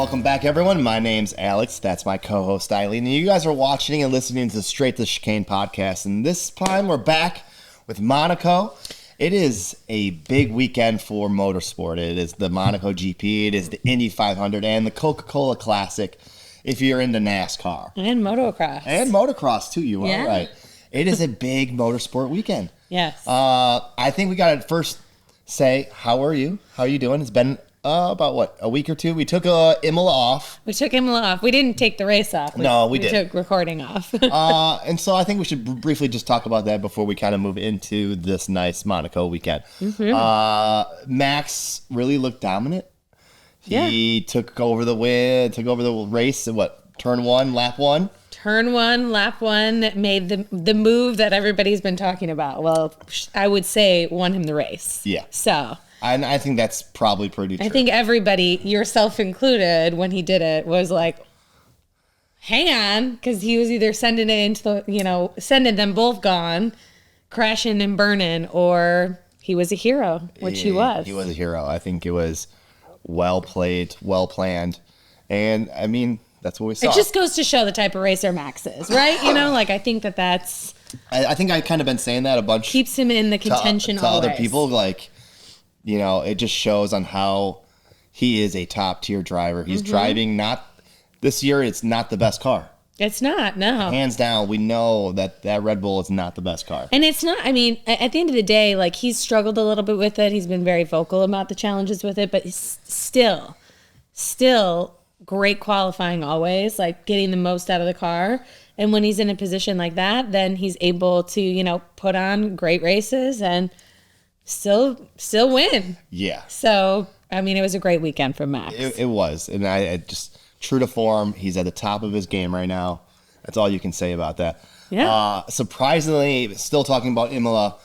Welcome back, everyone. My name's Alex. That's my co-host, Eileen. And you guys are watching and listening to the Straight to Chicane podcast. And this time, we're back with Monaco. It is a big weekend for motorsport. It is the Monaco GP. It is the Indy 500 and the Coca-Cola Classic if you're into NASCAR. And motocross. And motocross, too. You are right. It is a big motorsport weekend. Yes. I think we got to first say, how are you? How are you doing? It's been about, a week or two? We took Imola off. We took Imola off. We didn't take the race off. We did. We took recording off. And so I think we should briefly just talk about that before we kind of move into this nice Monaco weekend. Mm-hmm. Max really looked dominant. He took over the race at turn one, lap one? Turn one, lap one, made the move that everybody's been talking about. Well, I would say won him the race. Yeah. So... And I think that's probably pretty true. I think everybody, yourself included, when he did it, was like, hang on, because he was either sending it into sending them both gone, crashing and burning, or he was a hero, which he was. He was a hero. I think it was well played, well planned. And, I mean, that's what we saw. It just goes to show the type of racer Max is, right? I think that's... I think I've kind of been saying that a bunch. Keeps him in the contention to always. Other people, it just shows on how he is a top-tier driver. He's driving this year, it's not the best car. It's not, no. Hands down, we know that Red Bull is not the best car. And it's not, at the end of the day, he's struggled a little bit with it. He's been very vocal about the challenges with it, but he's still great qualifying always, getting the most out of the car. And when he's in a position like that, then he's able to, put on great races and still win. Yeah. So, it was a great weekend for Max. It was. And I just, true to form, he's at the top of his game right now. That's all you can say about that. Yeah. Surprisingly, still talking about Imola,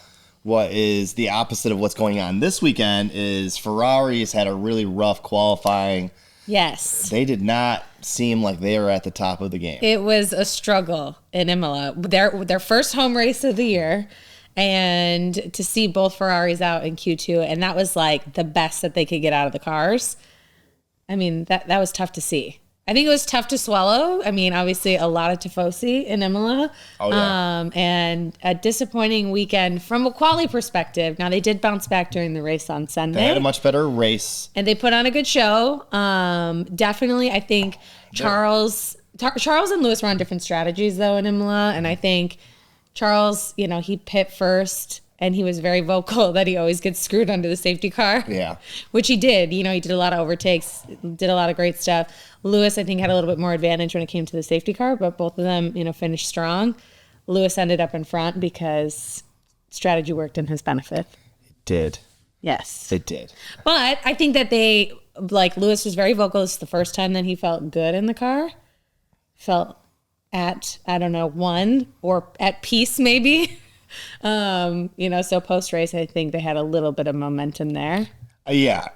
what is the opposite of what's going on this weekend is Ferrari's had a really rough qualifying. Yes. They did not seem like they were at the top of the game. It was a struggle in Imola. Their first home race of the year. And to see both Ferraris out in Q2, and that was the best that they could get out of the cars. That was tough to see. I think it was tough to swallow. Obviously a lot of tifosi in Imola. Oh, yeah. And a disappointing weekend from a quality perspective. Now they did bounce back during the race on Sunday. They had a much better race. And they put on a good show. Definitely, I think Charles and Lewis were on different strategies though in Imola, and I think Charles, he pit first, and he was very vocal that he always gets screwed under the safety car. Yeah. Which he did. He did a lot of overtakes, did a lot of great stuff. Lewis, I think, had a little bit more advantage when it came to the safety car, but both of them, finished strong. Lewis ended up in front because strategy worked in his benefit. It did. Yes. It did. But I think that Lewis was very vocal. It's the first time that he felt good in the car. Felt at, one or at peace maybe. So post-race, I think they had a little bit of momentum there. Yeah,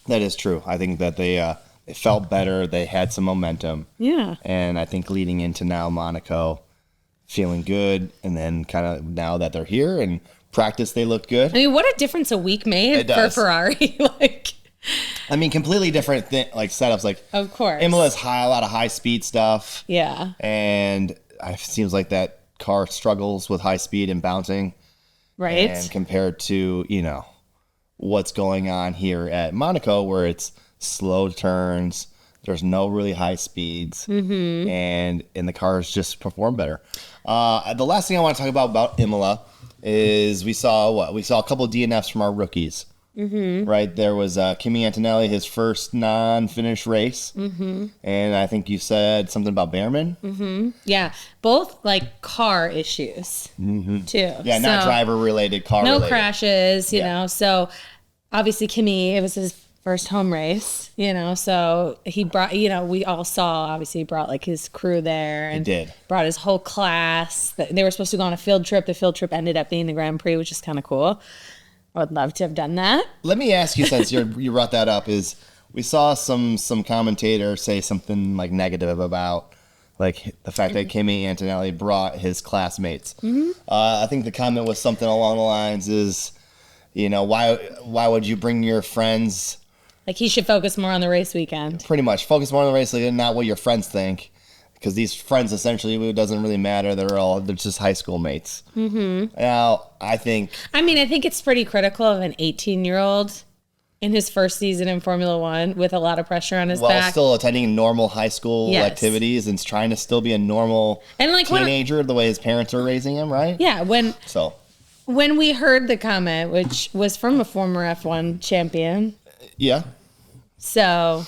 that is true. I think that they felt better. They had some momentum. Yeah. And I think leading into now Monaco, feeling good. And then kind of now that they're here and practice, they look good. What a difference a week made for Ferrari. Completely different setups. Of course. Imola's a lot of high speed stuff. Yeah. And it seems like that car struggles with high speed and bouncing. Right. And compared to, what's going on here at Monaco where it's slow turns, there's no really high speeds, and the cars just perform better. The last thing I want to talk about Imola is we saw a couple of DNFs from our rookies. Right, there was Kimi Antonelli, his first non-finished race, and I think you said something about Behrman. Yeah, both car issues too. Yeah, not driver-related, car-related. No crashes, you know. So obviously Kimi, it was his first home race, So he brought, we all saw. Obviously, he brought his crew there, and brought his whole class. They were supposed to go on a field trip. The field trip ended up being the Grand Prix, which is kind of cool. I would love to have done that. Let me ask you, since you brought that up, is we saw some commentators say something negative about the fact that Kimi Antonelli brought his classmates. I think the comment was something along the lines is, why would you bring your friends Like he should focus more on the race weekend. Pretty much. Focus more on the race and not what your friends think. Because these friends, essentially, it doesn't really matter. They're just high school mates. Mm-hmm. Now, I think it's pretty critical of an 18-year-old in his first season in Formula One with a lot of pressure on his back. While still attending normal high school activities and trying to still be a normal teenager the way his parents are raising him, right? Yeah. When we heard the comment, which was from a former F1 champion. Yeah. So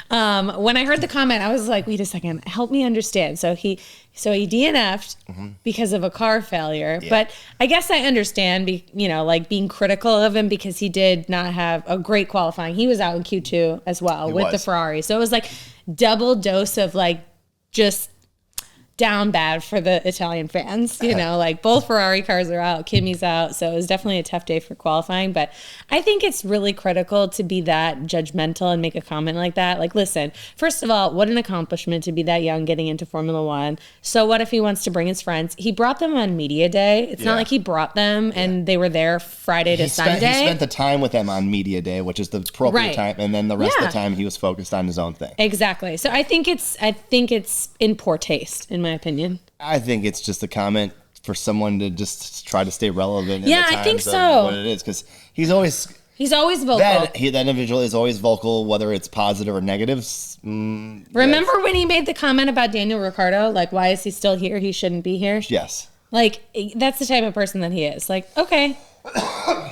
when I heard the comment, I was like, wait a second, help me understand. So he DNF'd because of a car failure. Yeah. But I guess I understand, being critical of him because he did not have a great qualifying. He was out in Q2 as well with the Ferrari. So it was like double dose of just down bad for the Italian fans, both Ferrari cars are out, Kimi's out, so it was definitely a tough day for qualifying. But I think it's really critical to be that judgmental and make a comment like that. Like, listen, first of all, what an accomplishment to be that young getting into Formula One. So what if he wants to bring his friends? He brought them on media day. It's not like he brought them and they were there Friday to Sunday. He spent the time with them on media day, which is the appropriate time, and then the rest of the time he was focused on his own thing. Exactly. So I think it's in poor taste, in my opinion. I think it's just a comment for someone to just try to stay relevant. I think so. What it is, because he's always vocal. That individual is always vocal, whether it's positive or negative. Remember when he made the comment about Daniel Ricciardo? Like, why is he still here? He shouldn't be here. Yes. Like, that's the type of person that he is. Like, okay.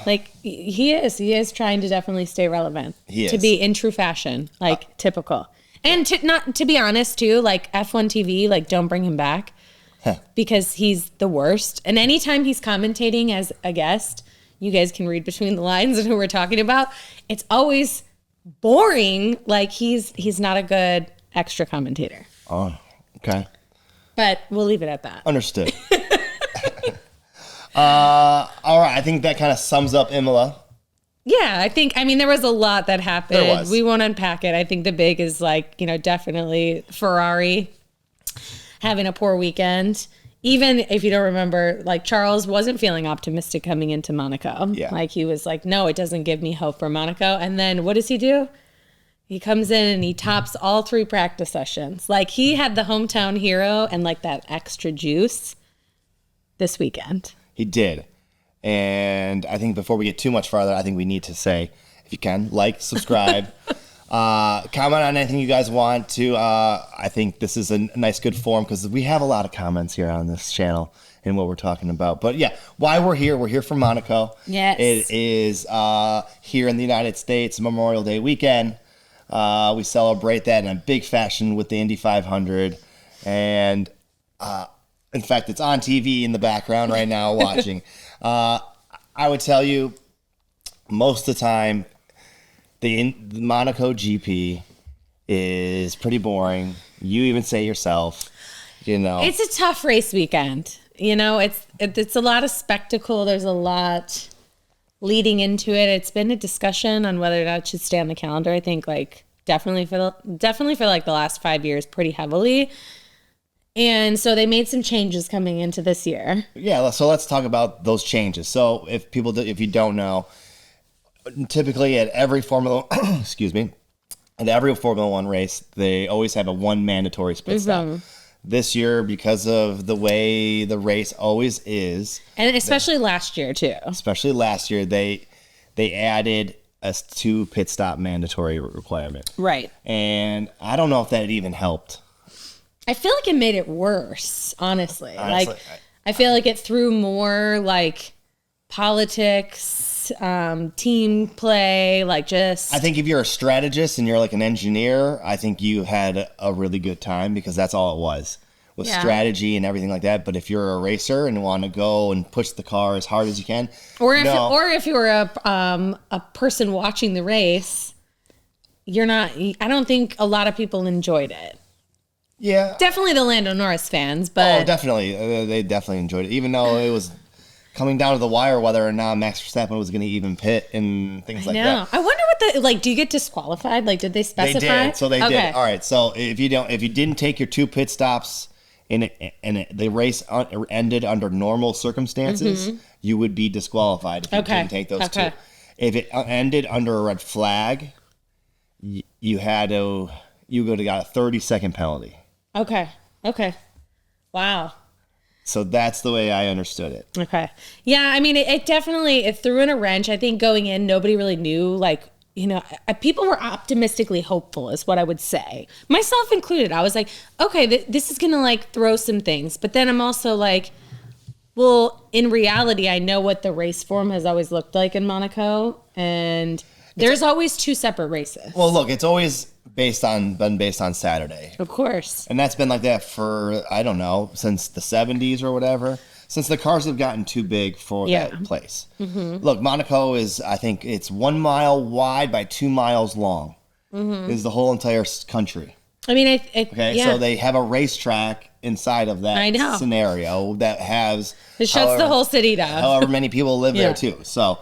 Like, he is trying to definitely stay relevant. He is. To be in true fashion, typical. And to be honest, too, like, F1 TV, like, don't bring him back. Because he's the worst. And anytime he's commentating as a guest, you guys can read between the lines and who we're talking about, it's always boring. Like, he's not a good extra commentator. Oh, okay. But we'll leave it at that. Understood. All right. I think that kind of sums up Imola. Yeah, there was a lot that happened. There was. We won't unpack it. I think the big is definitely Ferrari having a poor weekend. Even if you don't remember, Charles wasn't feeling optimistic coming into Monaco. Yeah. He was like, no, it doesn't give me hope for Monaco. And then what does he do? He comes in and he tops all 3 practice sessions. He had the hometown hero and that extra juice this weekend. He did. And I think before we get too much farther, I think we need to say, if you can, subscribe, comment on anything you guys want to. I think this is a nice, good forum because we have a lot of comments here on this channel and what we're talking about. But yeah, why we're here from Monaco. Yes. It is here in the United States, Memorial Day weekend. We celebrate that in a big fashion with the Indy 500. And in fact, it's on TV in the background right now watching. I would tell you, most of the time, the Monaco GP is pretty boring. You even say yourself, It's a tough race weekend. It's a lot of spectacle. There's a lot leading into it. It's been a discussion on whether or not it should stay on the calendar. I think definitely for the last 5 years pretty heavily. And so they made some changes coming into this year. Yeah, so let's talk about those changes. So if you don't know, typically at every Formula at every Formula One race, they always have a one mandatory pit stop. This year, because of the way the race always is, and especially last year too. Especially last year, they added a 2 pit stop mandatory requirement. Right. And I don't know if that even helped. I feel like it made it worse, honestly. I feel like it threw more politics, team play, I think if you're a strategist and you're an engineer, I think you had a really good time because that's all it was strategy and everything like that. But if you're a racer and want to go and push the car as hard as you can, or if you're a person watching the race, you're not. I don't think a lot of people enjoyed it. Yeah. Definitely the Lando Norris fans, but... Oh, definitely. They definitely enjoyed it, even though it was coming down to the wire whether or not Max Verstappen was going to even pit and things like that. I wonder what do you get disqualified? Did they specify? They did. So they did. All right. So if you didn't take your 2 pit stops and the race ended under normal circumstances, you would be disqualified if you didn't take those 2. If it ended under a red flag, you got a 30-second penalty. Okay. Wow. So that's the way I understood it. Okay. Yeah, I mean, it definitely threw in a wrench. I think going in, nobody really knew, like, people were optimistically hopeful is what I would say. Myself included. I was like, okay, this is going to, like, throw some things. But then I'm also like, well, in reality, I know what the race form has always looked like in Monaco. And there's always two separate races. Well, look, it's always been based on Saturday. Of course. And that's been like that for, I don't know, since the 70s or whatever. Since the cars have gotten too big for that place. Mm-hmm. Look, Monaco is, I think it's 1 mile wide by 2 miles long. Mm-hmm. Is the whole entire country. I mean, so they have a racetrack inside of that scenario that has... It shuts the whole city down. However many people live there too. So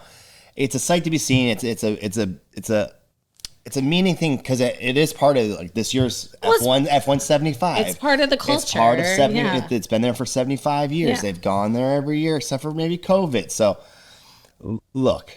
it's a sight to be seen. It's a meaning thing because it is part of like this year's F1 75. It's part of the culture. It's part of 70. It's been there for 75 years. Yeah. They've gone there every year except for maybe COVID. So look,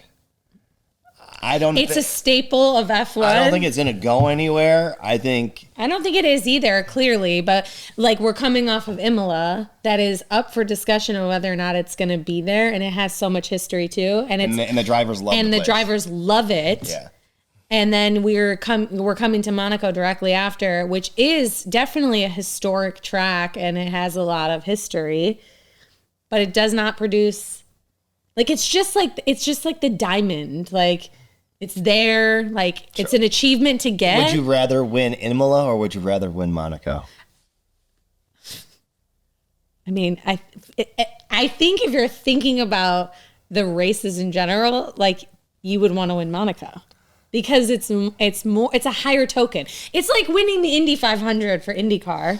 It's a staple of F1. I don't think it's going to go anywhere. I don't think it is either, clearly. But like we're coming off of Imola, that is up for discussion on whether or not it's going to be there, and it has so much history too. And the drivers love it. And the drivers love it. Yeah. And then we're coming to Monaco directly after, which is definitely a historic track, and it has a lot of history, but it does not produce like it's just like the diamond, like it's there, like it's an achievement to get. Would you rather win Imola or would you rather win Monaco? I mean, I think if you're thinking about the races in general, like you would want to win Monaco. Because it's a higher token. It's like winning the Indy 500 for IndyCar.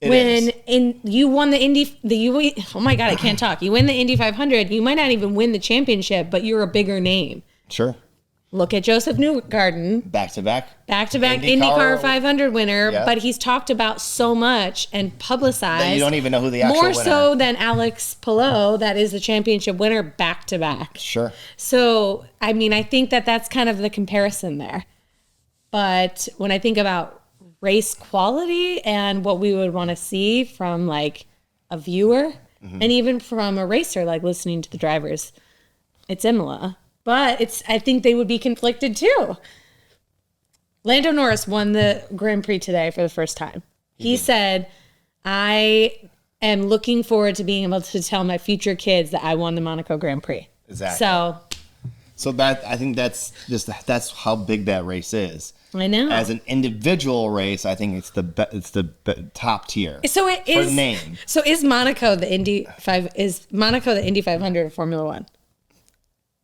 You won oh my God, I can't talk. You win the Indy 500, you might not even win the championship, but you're a bigger name. Sure. Look at Joseph Newgarden. Back-to-back IndyCar 500 winner, but he's talked about so much and publicized. That you don't even know who the actual winner is. More so than Alex Palou, that is the championship winner back-to-back. Sure. So, I mean, I think that's kind of the comparison there. But when I think about race quality and what we would want to see from like a viewer and even from a racer, like listening to the drivers, it's Imola. But I think they would be conflicted too. Lando Norris won the Grand Prix today for the first time. He said, I am looking forward to being able to tell my future kids that I won the Monaco Grand Prix. Exactly. So that I think that's how big that race is. I know. As an individual race, I think it's the top tier. So it is for the name. So is Monaco the Indy 500 of Formula One?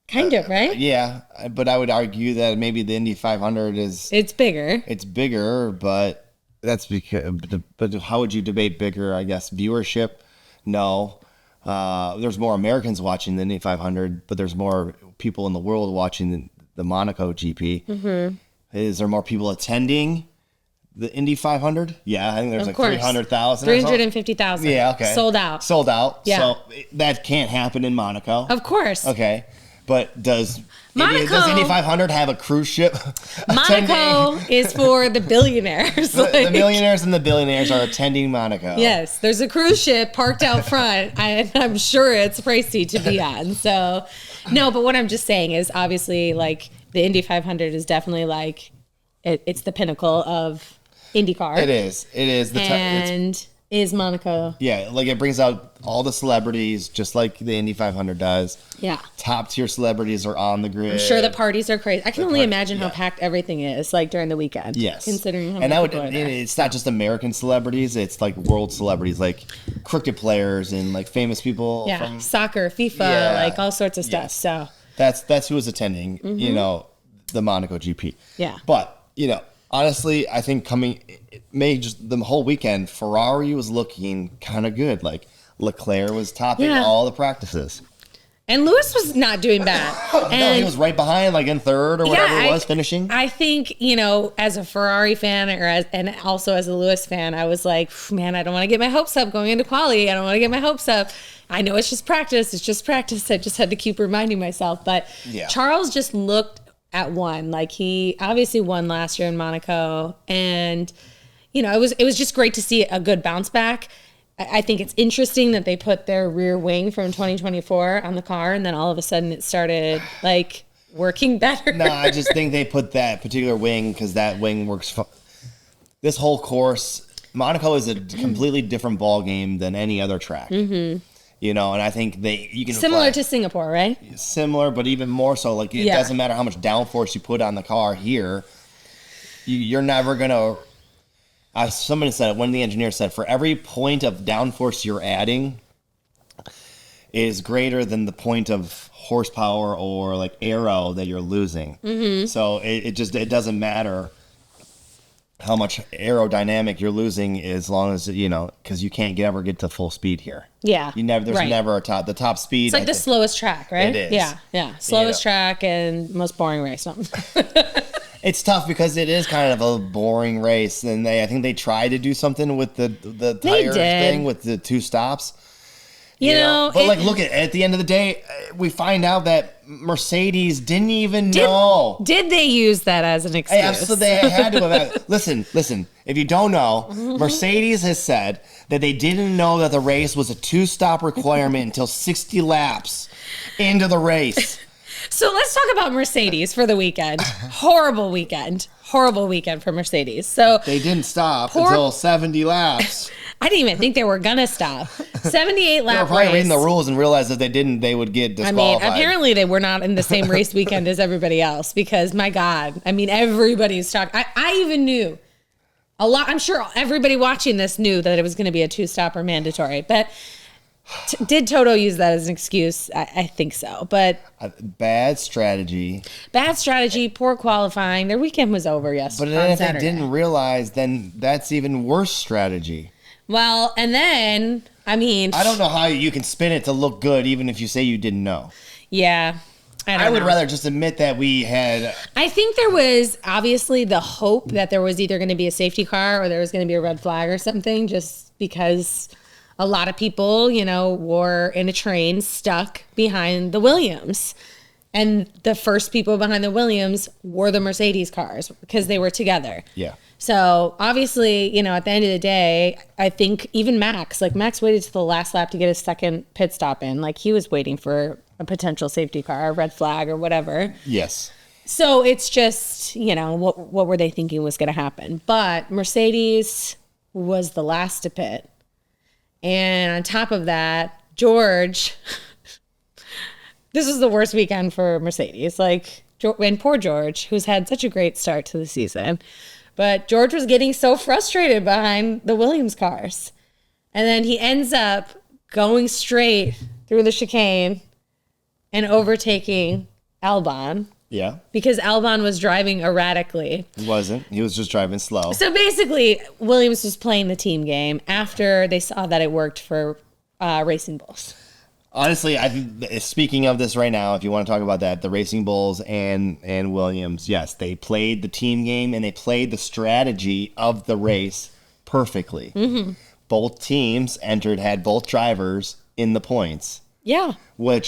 Kind of, right? Yeah, but I would argue that maybe the Indy 500 is... It's bigger. It's bigger, but that's because... But how would you debate bigger, I guess? Viewership? No. There's more Americans watching the Indy 500, but there's more people in the world watching the Monaco GP. Mm-hmm. Is there more people attending the Indy 500? Yeah, I think there's 300,000. 350,000. Yeah, okay. Sold out. Yeah. So that can't happen in Monaco. Of course. Okay. But does Indy 500 have a cruise ship? Monaco is for the billionaires. The millionaires and the billionaires are attending Monaco. Yes, there's a cruise ship parked out front. I'm sure it's pricey to be on. So, no, but what I'm just saying is obviously like the Indy 500 is definitely like it's the pinnacle of IndyCar. It is. And is Monaco. Yeah, like it brings out all the celebrities just like the Indy 500 does. Yeah. Top tier celebrities are on the grid. I'm sure the parties are crazy. I can only imagine how packed everything is like during the weekend. Yes. Considering how many people are there. It's not just American celebrities, it's like world celebrities like cricket players and like famous people from soccer, FIFA, like all sorts of stuff. Yes. So that's who is attending, the Monaco GP. Yeah. But, honestly, I think just the whole weekend, Ferrari was looking kind of good. Like Leclerc was topping all the practices. And Lewis was not doing bad. No, he was right behind, like in third or whatever it was, finishing. I think, as a Ferrari fan and also as a Lewis fan, I was like, man, I don't want to get my hopes up going into quali. I don't want to get my hopes up. I know it's just practice. I just had to keep reminding myself. But Charles just looked at one. Like, he obviously won last year in Monaco, and it was just great to see a good bounce back. I think it's interesting that they put their rear wing from 2024 on the car, and then all of a sudden it started like working better. No, I just think they put that particular wing because that wing works. This whole course, Monaco is a completely different ball game than any other track. Mm-hmm. And I think you can similar to Singapore, right? Similar, but even more so. Like, it doesn't matter how much downforce you put on the car here. You're never gonna. Somebody said, one of the engineers said, for every point of downforce you're adding is greater than the point of horsepower or like aero that you're losing. Mm-hmm. So it doesn't matter how much aerodynamic you're losing as long as, because you can't ever get to full speed here. Yeah. There's never the top speed. It's like the slowest track, right? It is. Yeah. Slowest track and most boring race. It's tough because it is kind of a boring race, and I think they tried to do something with the tire thing with the 2 stops. But look at the end of the day, we find out that Mercedes didn't even know. Did they use that as an excuse? Absolutely, they had to have. Listen. If you don't know, Mercedes has said that they didn't know that the race was a 2-stop requirement until 60 laps into the race. So let's talk about Mercedes for the weekend. Horrible weekend for Mercedes. So they didn't stop until 70 laps. I didn't even think they were gonna stop. 78 lap They were probably race. reading the rules and realized that they didn't, they would get disqualified. Apparently they were not in the same race weekend as everybody else because, my God, everybody's talking. I even knew a lot. I'm sure everybody watching this knew that it was going to be a 2-stopper mandatory, but. Did Toto use that as an excuse? I think so, but bad strategy, poor qualifying. Their weekend was over yesterday. But then if they didn't realize, then that's even worse strategy. Well, and then I don't know how you can spin it to look good, even if you say you didn't know. Yeah, I would rather just admit that we had. I think there was obviously the hope that there was either going to be a safety car or there was going to be a red flag or something, just because. A lot of people, were in a train stuck behind the Williams. And the first people behind the Williams were the Mercedes cars because they were together. Yeah. So obviously, at the end of the day, I think even Max waited to the last lap to get his second pit stop in. Like, he was waiting for a potential safety car, a red flag or whatever. Yes. So it's just, what were they thinking was going to happen? But Mercedes was the last to pit. And on top of that, George, this was the worst weekend for Mercedes. And poor George, who's had such a great start to the season. But George was getting so frustrated behind the Williams cars. And then he ends up going straight through the chicane and overtaking Albon. Yeah. Because Albon was driving erratically. He wasn't. He was just driving slow. So basically, Williams was playing the team game after they saw that it worked for Racing Bulls. Honestly, I think, speaking of this right now, if you want to talk about that, the Racing Bulls and Williams, yes, they played the team game and they played the strategy of the race perfectly. Mm-hmm. Both teams had both drivers in the points. Yeah. Well,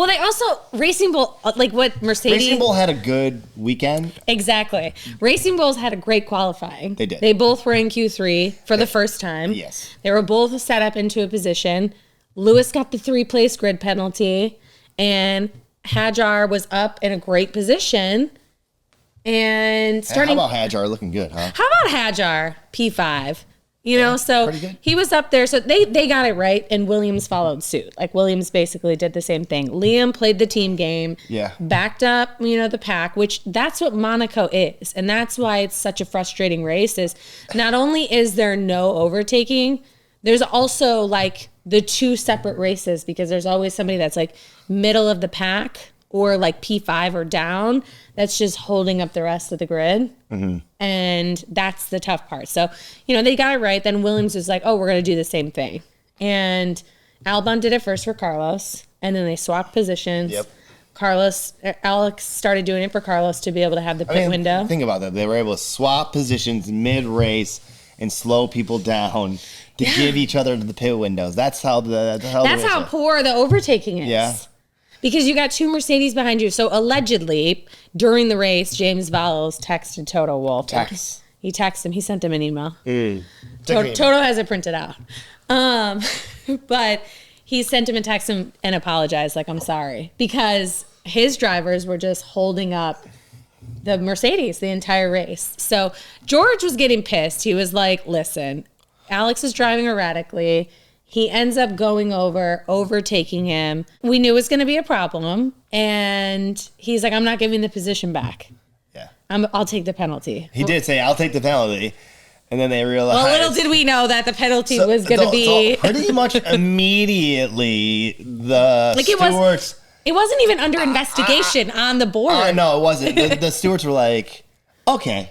they also, Racing Bull, what Mercedes... Racing Bull had a good weekend. Exactly. Racing Bulls had a great qualifying. They did. They both were in Q3 for the first time. Yes. They were both set up into a position. Lewis got the 3-place grid penalty, and Hadjar was up in a great position. And starting... How about Hadjar looking good, huh? How about Hadjar, P5? So good. He was up there. So they got it right, and Williams followed suit. Williams basically did the same thing. Liam played the team game. Yeah. Backed up, the pack, which that's what Monaco is. And that's why it's such a frustrating race is not only is there no overtaking, there's also the 2 separate races because there's always somebody that's middle of the pack or P5 or down that's just holding up the rest of the grid. Mm-hmm. And that's the tough part. So, they got it right. Then Williams was like, oh, we're going to do the same thing. And Albon did it first for Carlos. And then they swapped positions. Yep. Alex started doing it for Carlos to be able to have the pit window. Think about that. They were able to swap positions mid-race and slow people down to give each other the pit windows. That's how poor the overtaking is. Yeah. Because you got 2 Mercedes behind you. So allegedly, during the race, James Vowles texted Toto Wolff. He texted him. He sent him an email. Toto has it printed out. But he sent him a text and apologized, like, I'm sorry. Because his drivers were just holding up the Mercedes the entire race. So George was getting pissed. He was like, listen, Alex is driving erratically. He ends up going over, overtaking him. We knew it was going to be a problem. And he's like, I'm not giving the position back. Yeah. I'll take the penalty. He did say, I'll take the penalty. And then they realized. Well, little did we know that the penalty was going to be. So pretty much immediately, the stewards. It wasn't even under investigation on the board. No, it wasn't. The stewards were like, okay.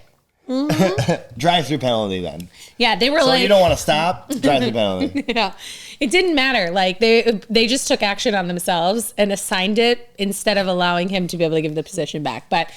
Drive-through penalty then. Yeah, they were so like. So you don't want to stop? Drive-through penalty. Yeah. It didn't matter. Like, they just took action on themselves and assigned it instead of allowing him to be able to give the position back. But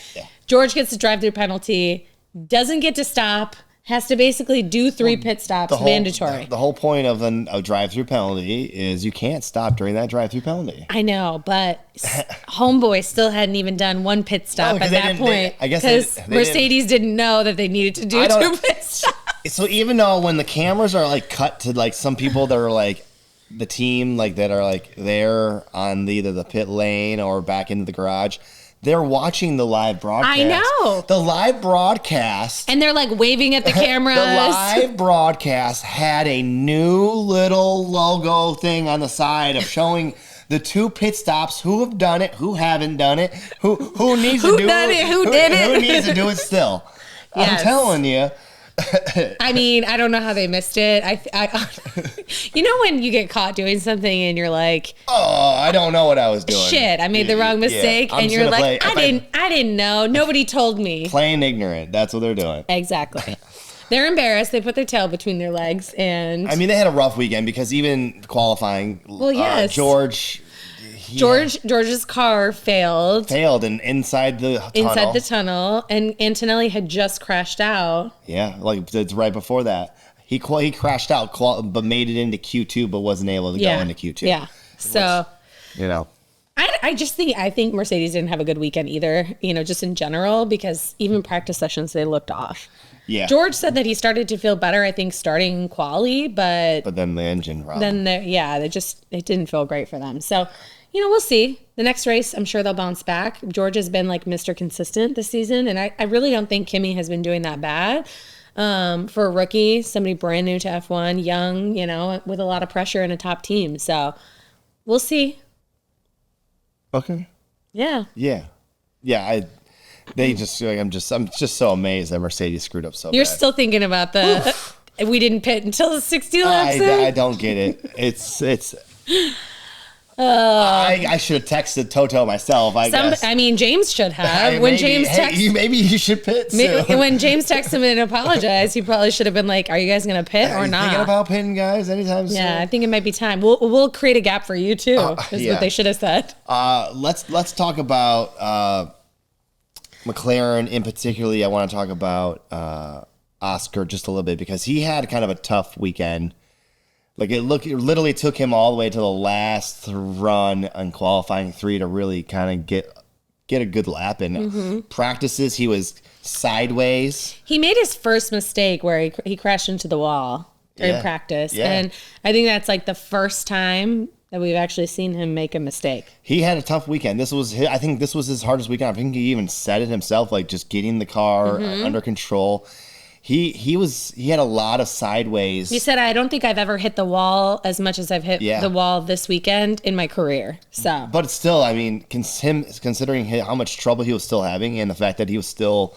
George gets the drive-through penalty, doesn't get to stop. Has to basically do 3 pit stops, mandatory. The whole point of a drive-through penalty is you can't stop during that drive-through penalty. I know, but homeboy still hadn't even done 1 pit stop at that point. I guess because Mercedes didn't know that they needed to do 2 pit stops. So even though when the cameras are like cut to like some people that are like the team like that are like there on either the pit lane or back into the garage. They're watching the live broadcast. I know. The live broadcast. And they're like waving at the cameras. The live broadcast had a new little logo thing on the side of showing the 2 pit stops, who have done it, who haven't done it, who needs to do it, who did it. Who needs to do it still. Yes. I'm telling you. I mean, I don't know how they missed it. You know when you get caught doing something and you're like, oh, I don't know what I was doing. Shit, I made the wrong mistake. And you're like, I didn't know. Nobody told me. Plain ignorant. That's what they're doing. Exactly. They're embarrassed. They put their tail between their legs. And I mean, they had a rough weekend because even qualifying, well, yes. George's car failed and inside the tunnel, and Antonelli had just crashed out. Yeah, like it's right before that. He crashed out, but made it into Q2, but wasn't able to go into Q2. Yeah, so I think Mercedes didn't have a good weekend either. Just in general, because even practice sessions they looked off. Yeah. George said that he started to feel better, I think, starting quali, but then the engine problem. It didn't feel great for them. So. We'll see. The next race, I'm sure they'll bounce back. George has been like Mr. Consistent this season, and I really don't think Kimi has been doing that bad. For a rookie, somebody brand new to F1, young, with a lot of pressure and a top team. So we'll see. Okay. Yeah. Yeah. Yeah. I'm just so amazed that Mercedes screwed up so bad. You're still thinking about we didn't pit until the 60 laps. I don't get it. It's. I should have texted Toto myself. Guess. I mean, James should have. Maybe you should pit soon. When James texted him and apologized, he probably should have been like, "Are you guys gonna pit or not?" Thinking about pitting, guys, anytime soon. Yeah, I think it might be time. We'll create a gap for you too. Is what they should have said. Let's talk about McLaren in particularly. I want to talk about Oscar just a little bit because he had kind of a tough weekend. Like it literally took him all the way to the last run on qualifying 3 to really kind of get a good lap in. Practices, he was sideways. He made his first mistake where he crashed into the wall during practice. Yeah. And I think that's like the first time that we've actually seen him make a mistake. He had a tough weekend. I think this was his hardest weekend. I think he even said it himself, like just getting the car under control. He had a lot of sideways. He said, I don't think I've ever hit the wall as much as I've hit the wall this weekend in my career. So, but still, I mean, considering how much trouble he was still having and the fact that he was still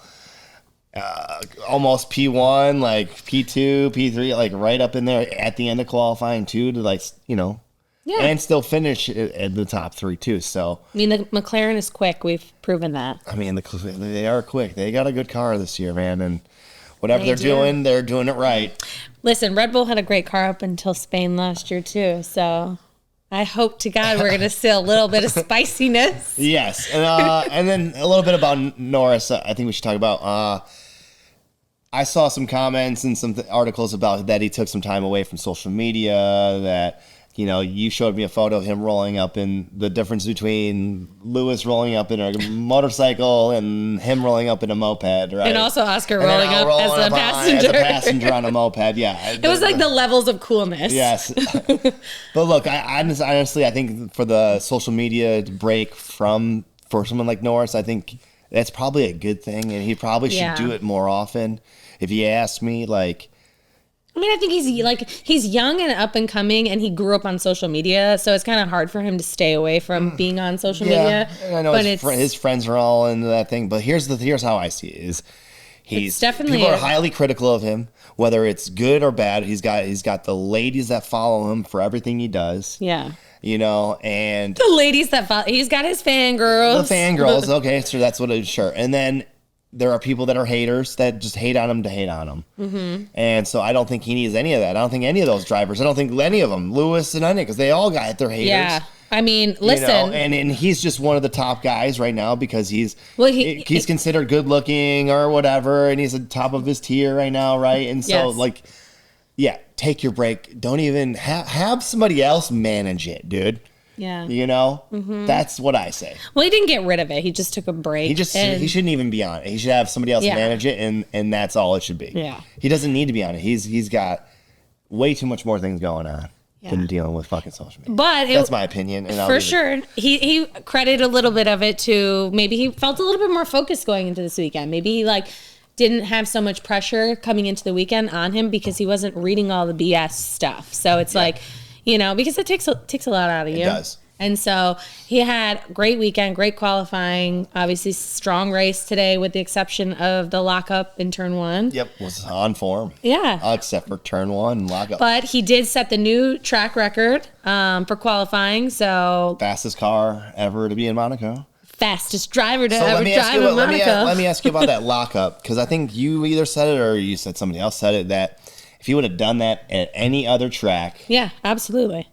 almost P1, like P2, P3, like right up in there at the end of qualifying too, to and still finish at the top 3 too. So, I mean, the McLaren is quick. We've proven that. I mean, they are quick. They got a good car this year, man, and. Whatever they're doing it right. Listen, Red Bull had a great car up until Spain last year, too. So I hope to God we're going to see a little bit of spiciness. Yes. And then a little bit about Norris, I think we should talk about. I saw some comments and some articles about that he took some time away from social media, that you showed me a photo of him rolling up, and the difference between Lewis rolling up in a motorcycle and him rolling up in a moped, right? And also Oscar rolling up as a passenger. As a passenger on a moped, yeah. It was like the levels of coolness. Yes. But look, I honestly, I think for the social media break for someone like Norris, I think that's probably a good thing, and he probably should do it more often. If you ask me, like... I mean, I think he's young and up and coming, and he grew up on social media, so it's kind of hard for him to stay away from being on social media. I know his friends are all into that thing, but here's how I see it: he's definitely people are highly critical of him, whether it's good or bad. He's got the ladies that follow him for everything he does. Yeah. And the ladies that follow, he's got his fangirls. The fangirls, okay, so that's what it is, sure. And then there are people that are haters that just hate on him to hate on him. Mm-hmm. And so I don't think he needs any of that. I don't think any of those drivers, I don't think any of them, Lewis and any, because they all got their haters. Yeah. I mean, listen. And he's just one of the top guys right now because he's considered good looking or whatever, and he's at the top of his tier right now, right? And so, take your break. Don't even have somebody else manage it, dude. Yeah. That's what I say. Well, he didn't get rid of it. He just took a break. He shouldn't even be on it. He should have somebody else manage it, and that's all it should be. Yeah. He doesn't need to be on it. He's got way too much more things going on than dealing with fucking social media. But that's my opinion. And for sure, he credited a little bit of it to maybe he felt a little bit more focused going into this weekend. Maybe he didn't have so much pressure coming into the weekend on him because he wasn't reading all the BS stuff. So it's because it takes a lot out of you. It does. And so he had great weekend, great qualifying, obviously strong race today with the exception of the lockup in turn 1. Yep, was on form. Yeah. Except for turn 1 and lockup. But he did set the new track record for qualifying. So fastest car ever to be in Monaco. Fastest driver to ever drive in Monaco. Let me ask you about that lockup, because I think you either said it or you said somebody else said it, that if he would have done that at any other track. Yeah, absolutely.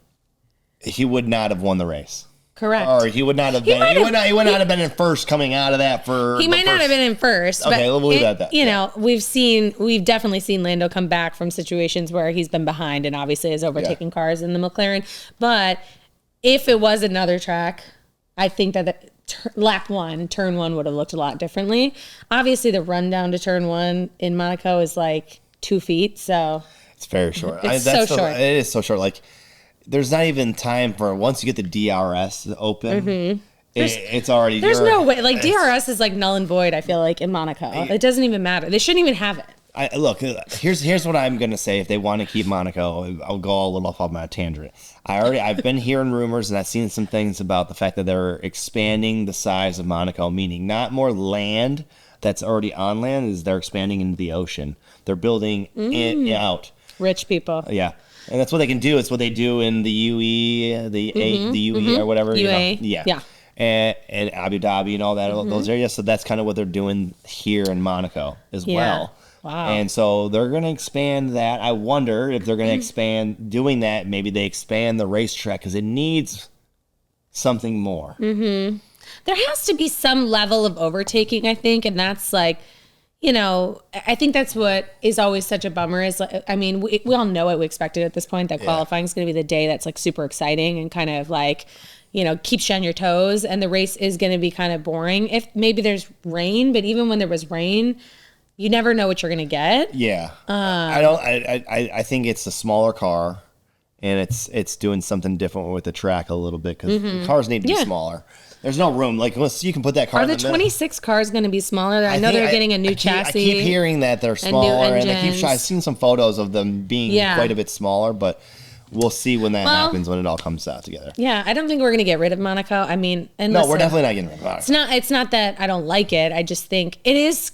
He would not have won the race. Correct. Or he would not have been. He would not have been in first coming out of that for. He might not have been in first. Okay, we'll leave it at that. We've definitely seen Lando come back from situations where he's been behind and obviously has overtaken cars in the McLaren. But if it was another track, I think that lap 1, turn 1 would have looked a lot differently. Obviously, the run down to turn 1 in Monaco is 2 feet, so it's very short. It's so short. It is so short. There's not even time for once you get the DRS open. Mm-hmm. It's already. There's no way. DRS is null and void. I feel like in Monaco, it doesn't even matter. They shouldn't even have it. Look, here's what I'm gonna say. If they want to keep Monaco, I'll go a little off on my tangent. I've been hearing rumors and I've seen some things about the fact that they're expanding the size of Monaco, meaning not more land that's already on land, is they're expanding into the ocean. They're building it out. Rich people. Yeah. And that's what they can do. It's what they do in the UE, the UE or whatever. UAE. Yeah. And Abu Dhabi and all that, those areas. So that's kind of what they're doing here in Monaco as well. Wow. And so they're going to expand that. I wonder if they're going to expand doing that. Maybe they expand the racetrack because it needs something more. Mm-hmm. There has to be some level of overtaking, I think. And that's I think that's what is always such a bummer is, we all know it. We expected at this point that qualifying is going to be the day that's super exciting and kind of keeps you on your toes. And the race is going to be kind of boring if maybe there's rain, but even when there was rain, you never know what you're going to get. Yeah. I think it's a smaller car and it's doing something different with the track a little bit because the cars need to be smaller. There's no room. You can put that car. Are the 26 cars going to be smaller? I know they're getting a new chassis. I keep hearing that they're smaller, and I've seen some photos of them being quite a bit smaller. But we'll see when that happens, when it all comes out together. Yeah, I don't think we're going to get rid of Monaco. No, we're definitely not getting rid of Monaco. It's not that I don't like it. I just think it is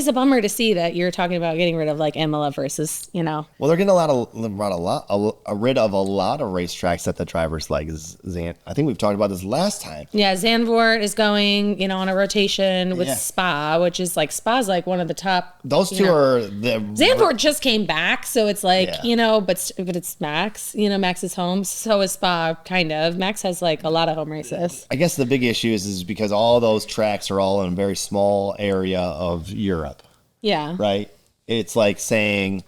a bummer to see that you're talking about getting rid of Imola versus, Well, they're getting rid of a lot of racetracks that the drivers like. I think we've talked about this last time. Yeah, Zandvoort is going, on a rotation with Spa, which is Spa's one of the top. Those two are the. Zandvoort just came back, so it's but it's Max. Max is home. So is Spa, kind of. Max has a lot of home races. I guess the big issue is because all those tracks are all in a very small area of Europe. Yeah. Right? It's saying,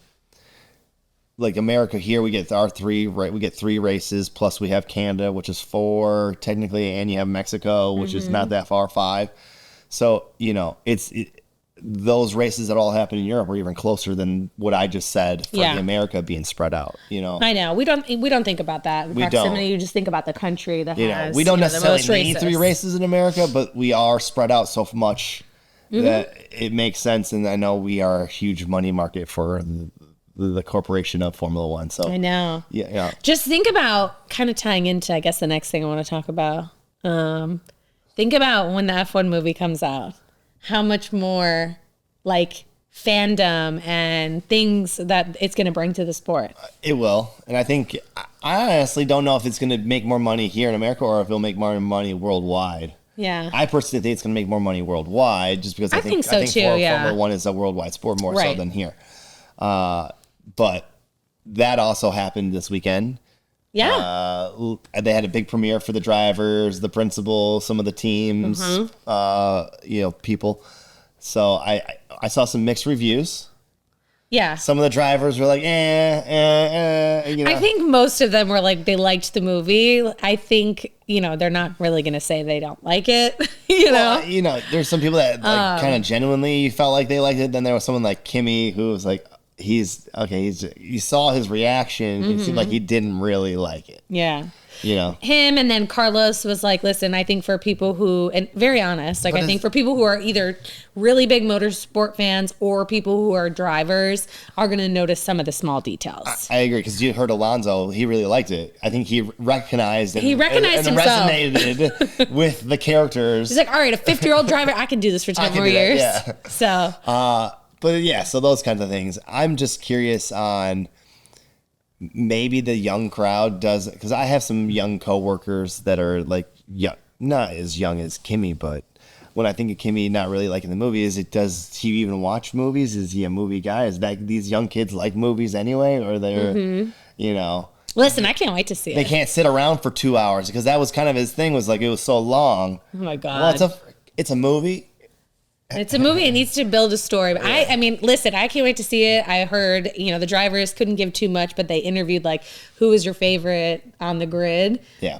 like America here, we get our three, right? We get 3 races, plus we have Canada, which is 4 technically, and you have Mexico, which is not that far, 5. So, those races that all happen in Europe are even closer than what I just said for the America being spread out, I know. We don't think about that. In proximity, you just think about the country that has we don't necessarily the most need races. 3 races in America, but we are spread out so much that it makes sense. And I know we are a huge money market for the corporation of Formula One. So I know. Yeah. Just think about, kind of tying into, I guess, the next thing I want to talk about. Think about when the F1 movie comes out. How much more like fandom and things that it's going to bring to the sport. It will. And I think, I honestly don't know if it's going to make more money here in America or if it'll make more money worldwide. Yeah. I personally think it's going to make more money worldwide just because I think Formula One is a worldwide sport more so than here. But that also happened this weekend. Yeah. They had a big premiere for the drivers, the principals, some of the teams, people. So I saw some mixed reviews. Yeah. Some of the drivers were like, I think most of them were like, they liked the movie. I think, they're not really going to say they don't like it, know? There's some people that kind of genuinely felt like they liked it. Then there was someone like Kimmy who was like, you saw his reaction. It seemed like he didn't really like it. Yeah. Him, and then Carlos was like, listen, I think for people who, and very honest, I think for people who are either really big motorsport fans or people who are drivers are going to notice some of the small details. I agree, because you heard Alonso, he really liked it. I think he recognized himself. Resonated with the characters. He's like, all right, a 50-year-old driver, I can do this for 10 more years. Yeah. So. So those kinds of things. I'm just curious on maybe the young crowd does, because I have some young coworkers that are like not as young as Kimmy, but when I think of Kimmy not really liking the movie, does he even watch movies? Is he a movie guy? Is that these young kids like movies anyway, or they're Listen, I can't wait to see it. They can't sit around for 2 hours, because that was kind of his thing, was like it was so long. Oh my god! Well, it's a movie. It's a movie. It needs to build a story. But I mean, listen, I can't wait to see it. I heard, the drivers couldn't give too much, but they interviewed like, who was your favorite on the grid? Yeah.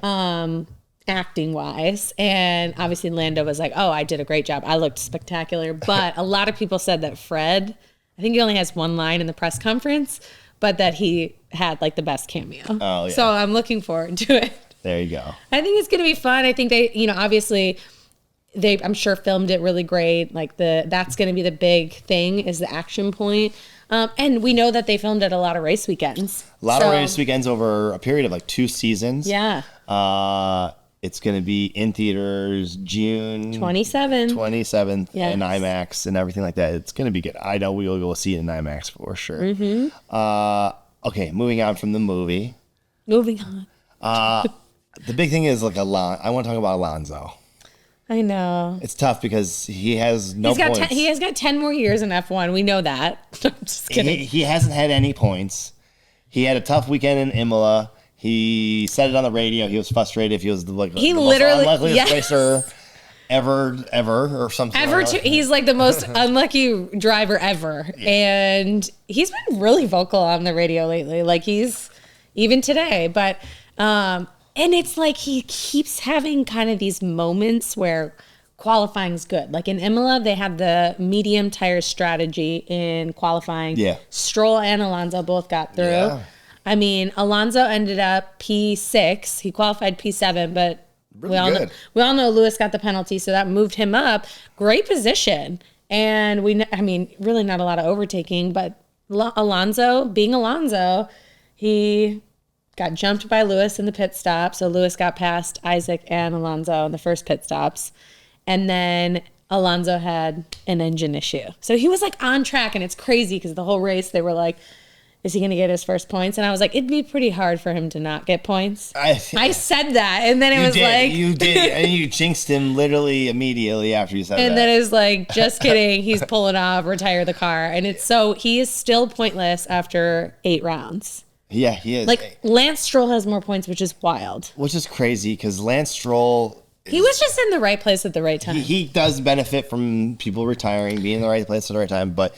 Acting wise. And obviously Lando was like, oh, I did a great job. I looked spectacular. But a lot of people said that Fred, I think he only has one line in the press conference, but that he had like the best cameo. Oh, yeah. So I'm looking forward to it. There you go. I think it's going to be fun. I think they, obviously they, I'm sure, filmed it really great. Like that's going to be the big thing, is the action point. And we know that they filmed it a lot of race weekends. A lot of race weekends over a period of like 2 seasons. Yeah. It's going to be in theaters June 27th yes. in IMAX and everything like that. It's going to be good. I know we will go see it in IMAX for sure. Mm-hmm. Okay, moving on from the movie. Moving on. The big thing is like I want to talk about Alonso. I know. It's tough because he has no points. He has got 10 more years in F1. We know that. I'm just kidding. He hasn't had any points. He had a tough weekend in Imola. He said it on the radio. He was frustrated. He was the most unluckiest racer ever or something. He's like the most unlucky driver ever. Yeah. And he's been really vocal on the radio lately. Like he's even today. But and it's like he keeps having kind of these moments where qualifying's good. Like in Imola, they had the medium tire strategy in qualifying. Yeah. Stroll and Alonso both got through. Yeah. I mean, Alonso ended up P6. He qualified P7, but really we all know Lewis got the penalty, so that moved him up. Great position. And really not a lot of overtaking, but Alonso, being Alonso, he got jumped by Lewis in the pit stop. So Lewis got past Isaac and Alonso in the first pit stops. And then Alonso had an engine issue. So he was like on track, and it's crazy because the whole race they were like, is he going to get his first points? And I was like, it'd be pretty hard for him to not get points. I said that. And then You did. And you jinxed him literally immediately after you said that. And then it was like, just kidding. He's pulling off, retire the car. And he is still pointless after 8 rounds. Yeah, he is. Like, Lance Stroll has more points, which is wild. Which is crazy because Lance Stroll... He was just in the right place at the right time. He does benefit from people retiring, being in the right place at the right time. But,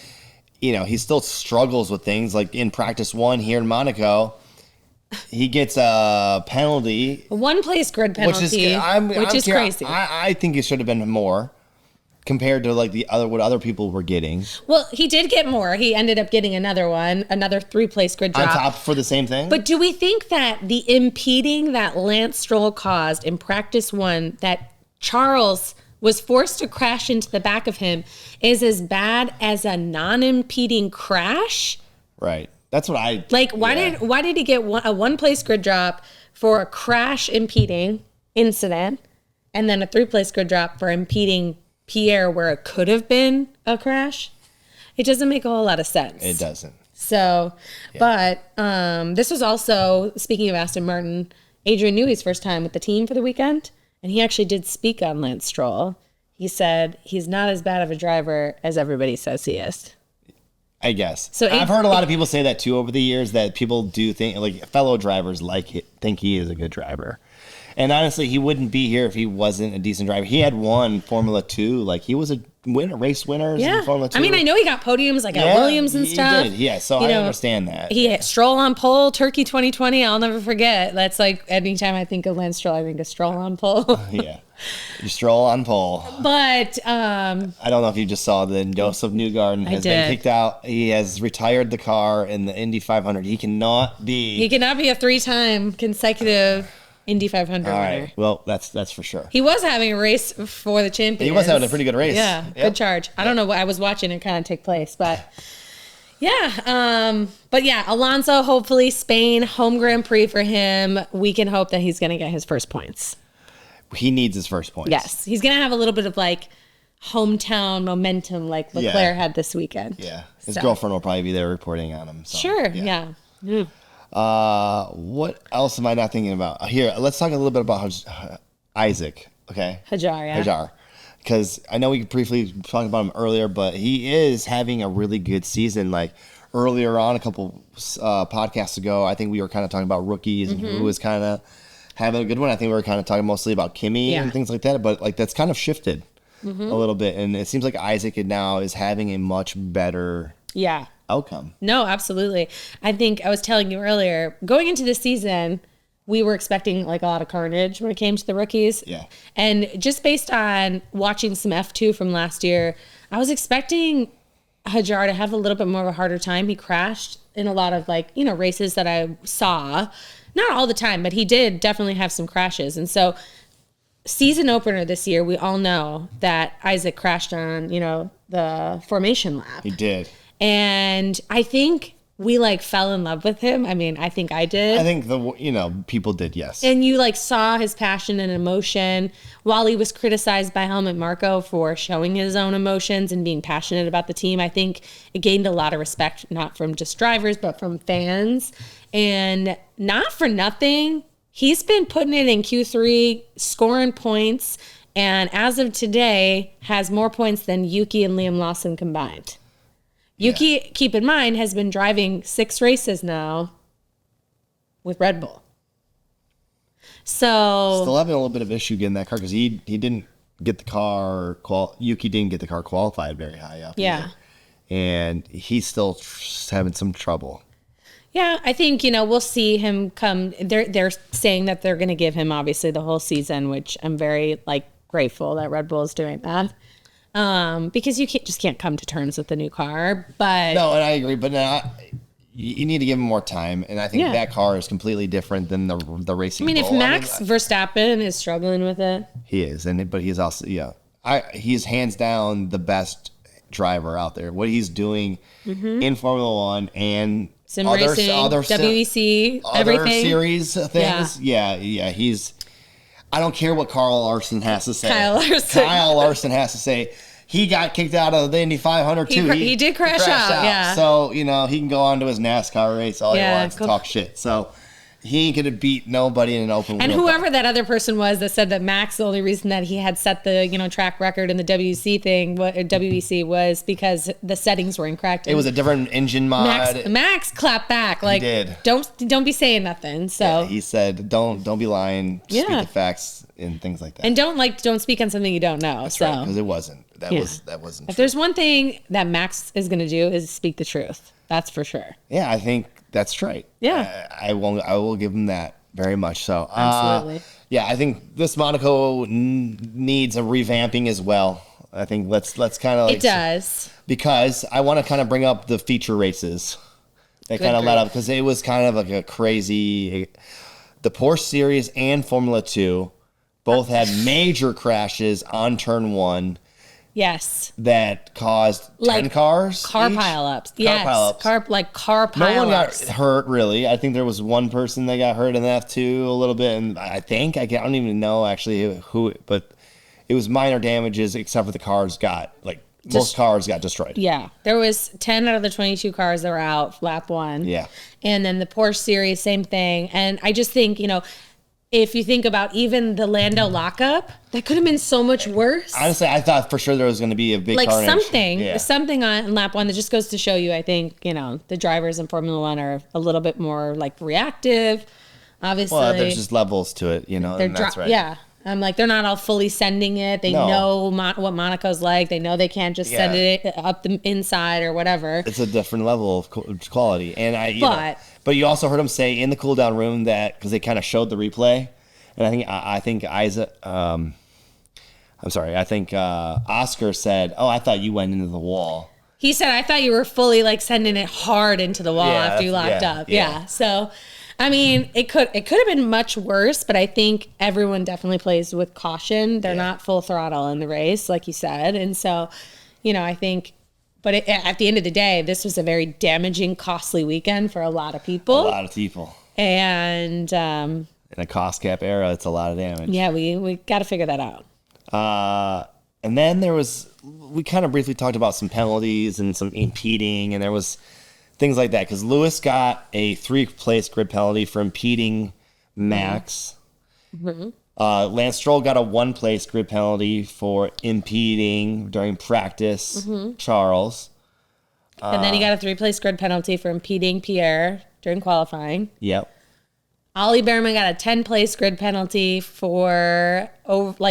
he still struggles with things. Like in practice 1 here in Monaco, he gets a penalty. A one-place grid penalty, which is crazy. I think it should have been more compared to like what other people were getting. Well, he did get more. He ended up getting another 3-place grid drop. On top for the same thing? But do we think that the impeding that Lance Stroll caused in practice 1, that Charles was forced to crash into the back of him, is as bad as a non-impeding crash? Right. That's what I... Like, why did he get a one-place grid drop for a crash impeding incident, and then a 3-place grid drop for impeding Pierre where it could have been a crash? It doesn't make a whole lot of sense. It doesn't. So, but this was also, speaking of Aston Martin, Adrian Newey's first time with the team for the weekend, and he actually did speak on Lance Stroll. He said he's not as bad of a driver as everybody says he is. I guess. So I've heard a lot of people say that too over the years, that people do think, like fellow drivers think he is a good driver. And honestly, he wouldn't be here if he wasn't a decent driver. He had won Formula 2. Like, he was a race winner in Formula 2. I mean, I know he got podiums like at Williams and stuff. He did, yeah. So I understand that. He hit Stroll on pole, Turkey 2020. I'll never forget. That's like, anytime I think of Lance Stroll, I think of Stroll on pole. Yeah. You Stroll on pole. But I don't know if you just saw that Joseph Newgarden has been kicked out. He has retired the car in the Indy 500. He cannot be a 3-time consecutive Indy 500 All winner. right. Well, that's for sure. He was having a race for the champions. He was having a pretty good race. Yeah, good charge. I don't know what I was watching it kind of take place, but yeah. But yeah, Alonso, hopefully Spain, home Grand Prix for him. We can hope that he's going to get his first points. He needs his first points. Yes. He's going to have a little bit of like hometown momentum like Leclerc had this weekend. Yeah. His girlfriend will probably be there reporting on him. So, sure. Yeah. What else am I not thinking about? Here, let's talk a little bit about Isaac, okay? Hajar. Because I know we briefly talked about him earlier, but he is having a really good season. Like, earlier on, a couple podcasts ago, I think we were kind of talking about rookies and who was kind of having a good one. I think we were kind of talking mostly about Kimi and things like that, but like that's kind of shifted a little bit. And it seems like Isaac now is having a much better outcome. No, absolutely. I think I was telling you earlier, going into the season, we were expecting like a lot of carnage when it came to the rookies. Yeah. And just based on watching some F2 from last year, I was expecting Hajar to have a little bit more of a harder time. He crashed in a lot of races that I saw. Not all the time, but he did definitely have some crashes. And so season opener this year, we all know that Isaac crashed on, the formation lap. He did. And I think we fell in love with him. I mean, I think I did. I think people did, yes. And you saw his passion and emotion while he was criticized by Helmut Marko for showing his own emotions and being passionate about the team. I think it gained a lot of respect, not from just drivers, but from fans. And not for nothing, he's been putting it in Q3, scoring points, and as of today, has more points than Yuki and Liam Lawson combined. Yuki, keep in mind, has been driving 6 races now with Red Bull. So still having a little bit of issue getting that car because he didn't get the car. Yuki didn't get the car qualified very high up. Yeah, and he's still having some trouble. Yeah, I think we'll see him come. They're saying that they're going to give him obviously the whole season, which I'm very grateful that Red Bull is doing that. Because you can't come to terms with the new car. But no, and I agree. But you need to give him more time, and I think that car is completely different than the racing. I mean, if Max Verstappen is struggling with it, he is, but he's also he's hands down the best driver out there. What he's doing in Formula One and sim racing, WEC, everything, series things. Yeah. He's. I don't care what Kyle Larson has to say. Kyle Larson has to say. He got kicked out of the Indy 500 too. He did crash out. Yeah. So he can go on to his NASCAR race all he wants to talk shit. So He ain't gonna beat nobody in an open wheel. And whoever that other person was that said that Max, the only reason that he had set the track record in the WEC was because the settings were incorrect. It was a different engine mod. Max clapped back. Like, he did. Don't be saying nothing. So yeah, he said, don't be lying. Speak the facts and things like that. And don't speak on something you don't know. That's so right, because it wasn't. That wasn't. If there's one thing that Max is gonna do is speak the truth. That's for sure. Yeah, I think that's right. Yeah, I will give him that very much so. Absolutely. Yeah, I think this Monaco needs a revamping as well. I think let's kind of like, it does, because I want to kind of bring up the feature races. They kind of let up because it was kind of like a crazy. The Porsche Series and Formula 2 both had major crashes on turn 1. Yes. That caused 10 cars? Car pileups. Yes. Car pileups. No one got hurt, really. I think there was one person that got hurt in that too, a little bit. And I don't even know actually who, but it was minor damages except for the cars most cars got destroyed. Yeah. There was 10 out of the 22 cars that were out lap 1. Yeah. And then the Porsche Series, same thing. And I just think, if you think about even the Lando lockup, that could have been so much worse. Honestly, I thought for sure there was going to be a big carnage. Something on lap 1 that just goes to show you, I think, the drivers in Formula 1 are a little bit more reactive. Obviously. Well, there's just levels to it, and that's right. Yeah. I'm like, they're not all fully sending it. They know what Monaco's like. They know they can't just send it up the inside or whatever. It's a different level of quality. And but you also heard him say in the cool down room that, because they kind of showed the replay, and I think Oscar said, "Oh, I thought you went into the wall." He said, "I thought you were fully sending it hard into the wall after you locked up." Yeah. So, I mean, it could have been much worse, but I think everyone definitely plays with caution. They're not full throttle in the race, like you said, and so, I think. But at the end of the day, this was a very damaging, costly weekend for a lot of people. And in a cost cap era, it's a lot of damage. Yeah, we got to figure that out. And then we kind of briefly talked about some penalties and some impeding, and there was things like that. Because Lewis got a 3-place grid penalty for impeding Max. Mm-hmm. Lance Stroll got a 1-place grid penalty for impeding during practice Charles. And then he got a 3-place grid penalty for impeding Pierre during qualifying. Yep. Ollie Behrman got a 10-place grid penalty for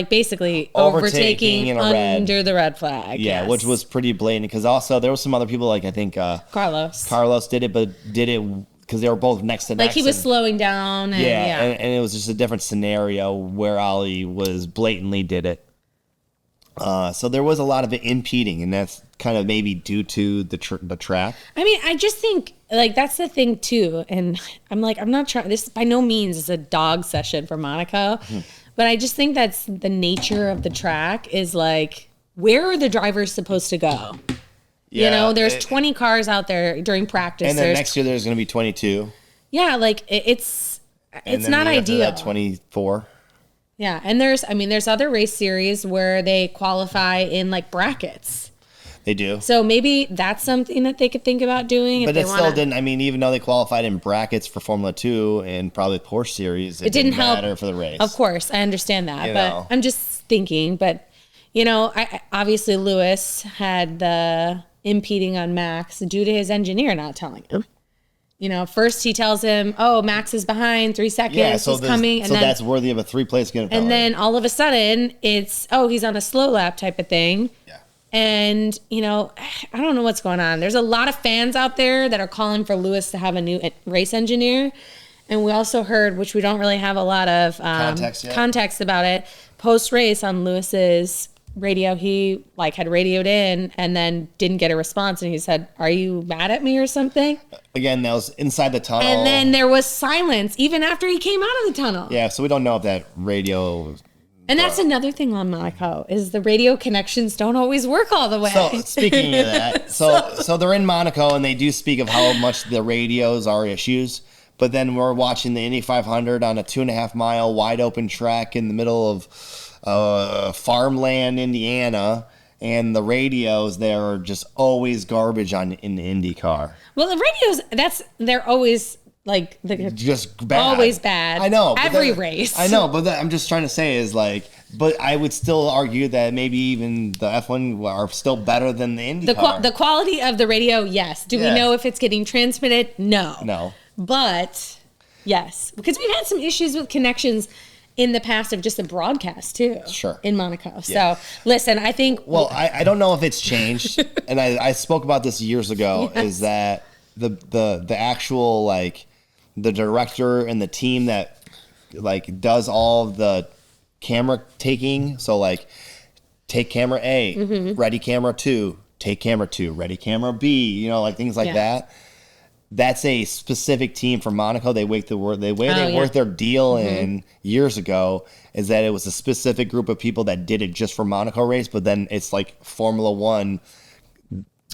basically overtaking under the red flag. Yeah, which was pretty blatant because also there was some other people I think Carlos did it, but did it because they were both next to next. He was slowing down. And, and it was just a different scenario where Ollie was blatantly did it. So there was a lot of impeding, and that's kind of maybe due to the track. I mean, I just think that's the thing too. And I'm not trying. This by no means is a dog session for Monaco, but I just think that's the nature of the track. Is where are the drivers supposed to go? Yeah, there's 20 cars out there during practice. And then next year there's going to be 22. Yeah, it's not ideal. 24. Yeah, and there's other race series where they qualify in brackets. They do. So maybe that's something that they could think about doing. But it still didn't. I mean, even though they qualified in brackets for Formula 2 and probably Porsche Series, it didn't matter for the race. Of course, I understand that, but I'm just thinking. But obviously Lewis had the impeding on Max due to his engineer not telling him. First he tells him, "Oh, Max is behind 3 seconds. Yeah, he's coming." And so that's worthy of a 3-place grid penalty. And then all of a sudden, it's he's on a slow lap type of thing. Yeah. And I don't know what's going on. There's a lot of fans out there that are calling for Lewis to have a new race engineer, and we also heard, which we don't really have a lot of context about it, post race on Lewis's radio, he had radioed in and then didn't get a response, and he said, "Are you mad at me or something?" Again, that was inside the tunnel, and then there was silence even after he came out of the tunnel. Yeah, so we don't know if that radio. And that's another thing on Monaco is the radio connections don't always work all the way. So speaking of that, so they're in Monaco and they do speak of how much the radios are issues. But then we're watching the Indy 500 on a 2.5 mile wide open track in the middle of farmland, Indiana, and the radios there are just always garbage in the Indy car. Well, the radios, they're always like just bad. Always bad. I know. Every race. I know, but I'm just trying to say is like, but I would still argue that maybe even the F1 are still better than the IndyCar. The quality of the radio, yes. Do we know if it's getting transmitted? No. No. But yes, because we've had some issues with connections in the past of just the broadcast too. Sure. In Monaco. Yeah. So listen, I think. Well, I don't know if it's changed, and I spoke about this years ago. Yes. Is that the actual like the director and the team that like does all of the camera taking? So like take camera A, ready camera 2, take camera 2, ready camera B. You know, like things like that. That's a specific team for Monaco. They worked their deal in years ago is that it was a specific group of people that did it just for Monaco race, but then it's like Formula One.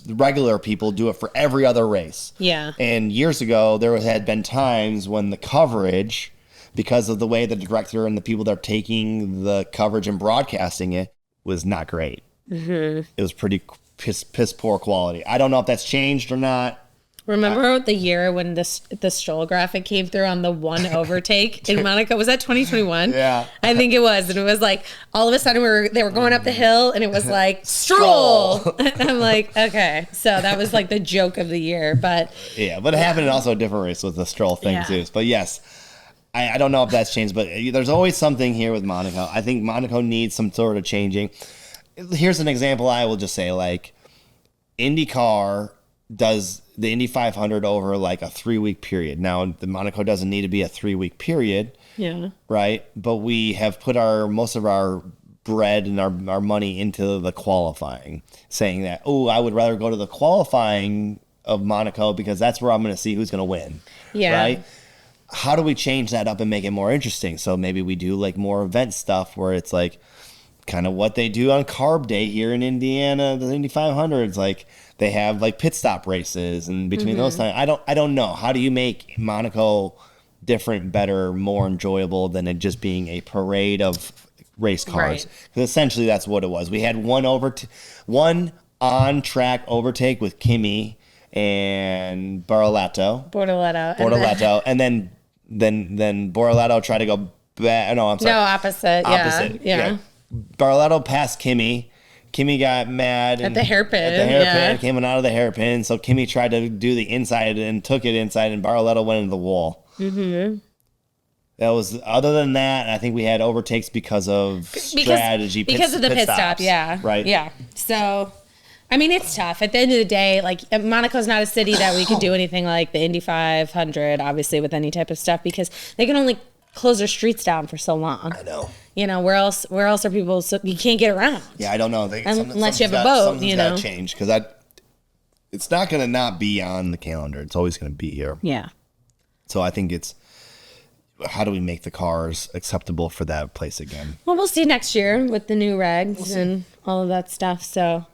Regular people do it for every other race. Yeah. And years ago, there had been times when the coverage, because of the way the director and the people that are taking the coverage and broadcasting it, was not great. It was pretty piss poor quality. I don't know if that's changed or not. Remember the year when the Stroll graphic came through on the one overtake in Monaco? Was that 2021? Yeah. I think it was. And it was like, all of a sudden they were going up the hill and it was like, Stroll. I'm like, okay. So that was like the joke of the year. But yeah, but it happened in also a different race with the Stroll thing too. But yes, I don't know if that's changed, but there's always something here with Monaco. I think Monaco needs some sort of changing. Here's an example I will just say, like, IndyCar does the Indy 500 over like a 3-week period. Now, the Monaco doesn't need to be a 3-week period. Yeah. Right? But we have put most of our bread and our money into the qualifying, saying that, I would rather go to the qualifying of Monaco because that's where I'm going to see who's going to win. Yeah. Right? How do we change that up and make it more interesting? So maybe we do like more event stuff where it's like kind of what they do on Carb Day here in Indiana, the Indy 500s, like they have like pit stop races and between those times. I don't know. How do you make Monaco different, better, more enjoyable than it just being a parade of race cars? Because essentially that's what it was. We had one on track overtake with Kimi and Bortoletto, and then Bortoletto tried to go back. No, I'm sorry. No, opposite. Yeah. Barletto passed Kimi. Kimi got mad at the hairpin. Came out of the hairpin. So Kimi tried to do the inside and took it inside, and Barletto went into the wall. That was, other than that, I think we had overtakes because of strategy. Because of the pit stop, yeah. Right. Yeah. So, I mean, it's tough. At the end of the day, like, Monaco's not a city that we could do anything like the Indy 500, obviously, with any type of stuff, because they can only close their streets down for so long. I know. You know, where else are people, so you can't get around. Yeah, I don't know. Unless you have a boat, you know. Got to change, because it's not going to not be on the calendar. It's always going to be here. Yeah. So I think it's, how do we make the cars acceptable for that place again? Well, we'll see next year with the new regs and all of that stuff. So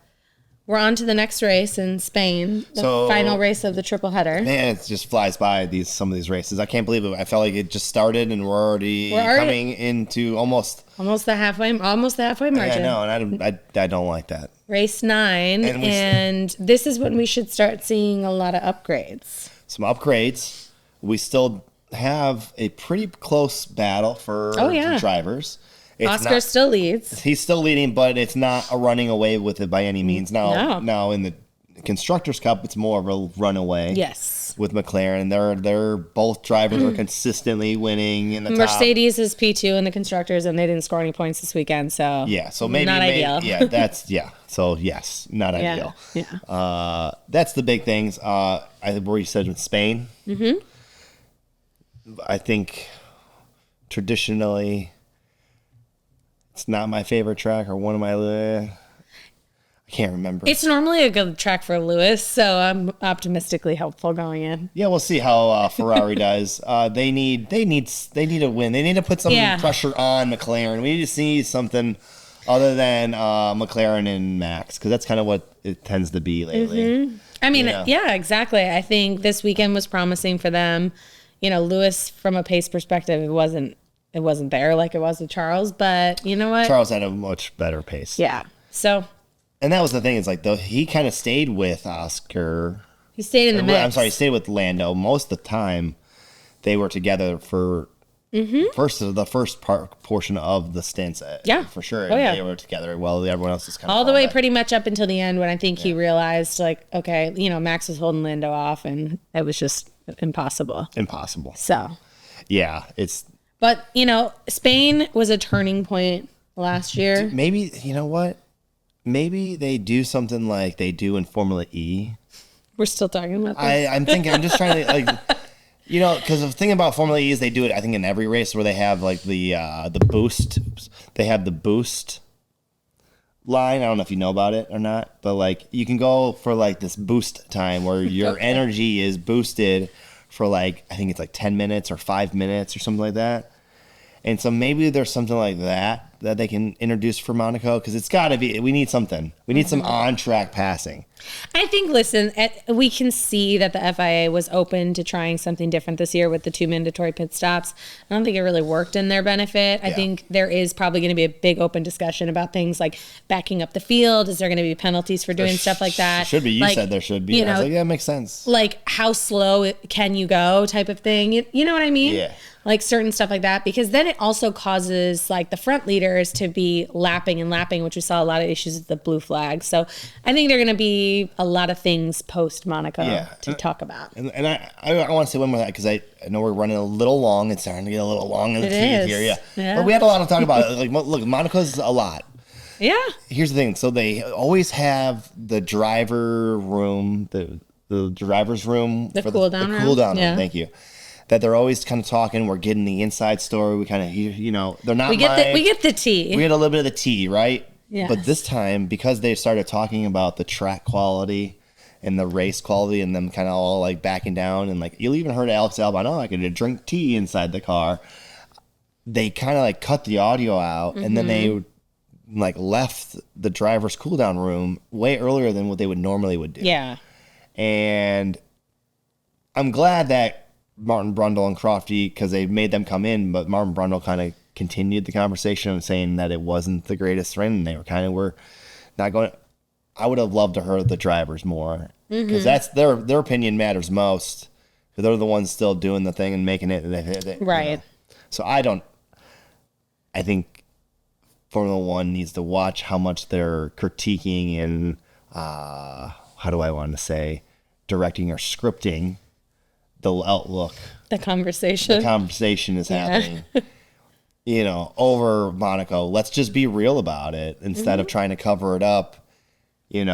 we're on to the next race in Spain, the final race of the triple header. Man, it just flies by some of these races. I can't believe it. I felt like it just started and we're already coming into almost the halfway margin. Yeah, I know, and I don't like that. Race 9, and this is when we should start seeing a lot of upgrades. Some upgrades. We still have a pretty close battle for drivers. Oscar still leads. He's still leading, but it's not a running away with it by any means. Now in the Constructors' Cup, it's more of a runaway. Yes. With McLaren, they're both drivers are consistently winning in the top. Mercedes is P2 in the Constructors, and they didn't score any points this weekend. So maybe not ideal. So yes, not ideal. Yeah. That's the big things. Where you said with Spain. I think traditionally, it's not my favorite track or one of my. I can't remember. It's normally a good track for Lewis, so I'm optimistically hopeful going in. Yeah, we'll see how Ferrari does. They need a win. They need to put some pressure on McLaren. We need to see something other than McLaren and Max, because that's kind of what it tends to be lately. I mean, exactly. I think this weekend was promising for them. You know, Lewis, from a pace perspective, it wasn't there like it was with Charles, but you know what? Charles had a much better pace. Yeah. So. And that was the thing. Is like he kind of stayed with Oscar. He stayed in the mix. I'm sorry, he stayed with Lando most of the time. they were together for the first portion of the stints. For sure. Oh, yeah. They were together while everyone else is kind of all the way pretty much up until the end when I think he realized, like, okay, Max was holding Lando off, and it was just impossible. So, yeah, But Spain was a turning point last year. Maybe you know what? Maybe they do something like they do in Formula E. We're still talking about this. I'm thinking. I'm just trying to like. Because the thing about Formula E is they do it, I think, in every race where they have like the boost. They have the boost line. I don't know if you know about it or not, but like you can go for like this boost time where your energy is boosted for like, I think it's like 10 minutes or 5 minutes or something like that. And so maybe there's something like that they can introduce for Monaco, because it's got to be, we need something. We need some on-track passing. I think, listen, we can see that the FIA was open to trying something different this year with the 2 mandatory pit stops. I don't think it really worked in their benefit. I think there is probably going to be a big open discussion about things like backing up the field. Is there going to be penalties for doing stuff like that? Should be. You said there should be. I was like, yeah, it makes sense. Like, how slow can you go type of thing. You know what I mean? Yeah. Like certain stuff like that, because then it also causes like the front leaders to be lapping, which we saw a lot of issues with the blue flag. So I think there are going to be a lot of things post Monaco to talk about. And I want to say one more thing, because I know we're running a little long. It's starting to get a little long in the teeth here. Yeah. But we had a lot to talk about. Like, look, Monaco's a lot. Yeah. Here's the thing. So they always have the driver room, the driver's room. The cool down room. The cool down room. Thank you. That they're always kind of talking. We're getting the inside story. We kind of, they're not. We get the tea. We get a little bit of the tea, right? Yeah. But this time, because they started talking about the track quality and the race quality, and them kind of all like backing down, and like you even heard Alex Albon, I could drink tea inside the car. They kind of like cut the audio out, and then they like left the driver's cool down room way earlier than what they normally would do. Yeah. And I'm glad that Martin Brundle and Crofty, because they made them come in, but Martin Brundle kind of continued the conversation of saying that it wasn't the greatest run, and they were not going. I would have loved to heard the drivers more, because that's their opinion matters most, because they're the ones still doing the thing and making it. Right. So I think Formula One needs to watch how much they're critiquing and how do I want to say, directing or scripting the outlook. The conversation is happening. Over Monaco. Let's just be real about it instead of trying to cover it up. And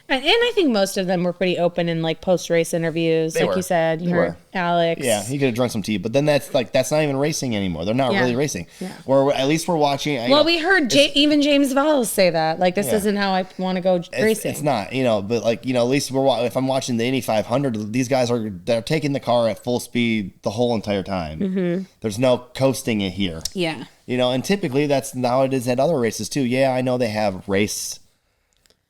I think most of them were pretty open in like post-race interviews. You said, you heard Alex. Yeah, he could have drunk some tea, but then that's not even racing anymore. They're not really racing. Yeah. Or at least we're watching. Well, we heard even James Valls say that. Like, this isn't how I want to go racing. It's not, but like, at least if I'm watching the Indy 500, these guys they're taking the car at full speed the whole entire time. Mm-hmm. There's no coasting it here. Yeah. And typically that's how it is at other races too. Yeah, I know they have race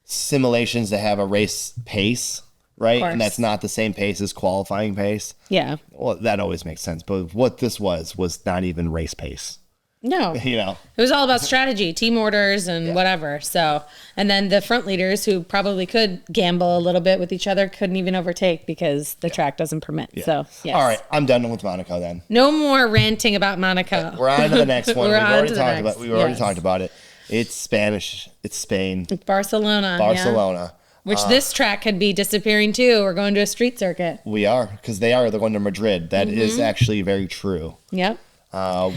simulations that have a race pace, right? And that's not the same pace as qualifying pace. Yeah. Well, that always makes sense. But what this was not even race pace. No. It was all about strategy, team orders, and whatever. So, and then the front leaders, who probably could gamble a little bit with each other, couldn't even overtake because the track doesn't permit. Yeah. So, yes. All right, I'm done with Monaco then. No more ranting about Monaco. We're on to the next one. We've already talked about it. It's Spanish. It's Spain. It's Barcelona. Yeah. Which this track could be disappearing too. We're going to a street circuit. We are, because they're going to Madrid. That is actually very true. Yep.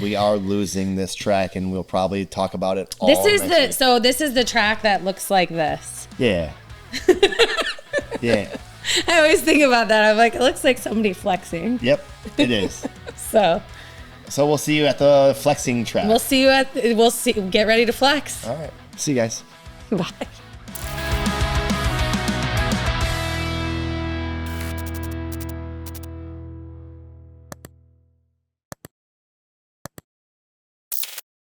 We are losing this track, and we'll probably talk about it all This is the track that looks like this. Yeah. Yeah. I always think about that. I'm like, it looks like somebody flexing. Yep, it is. So we'll see you at the flexing track. We'll see. Get ready to flex. All right. See you guys. Bye.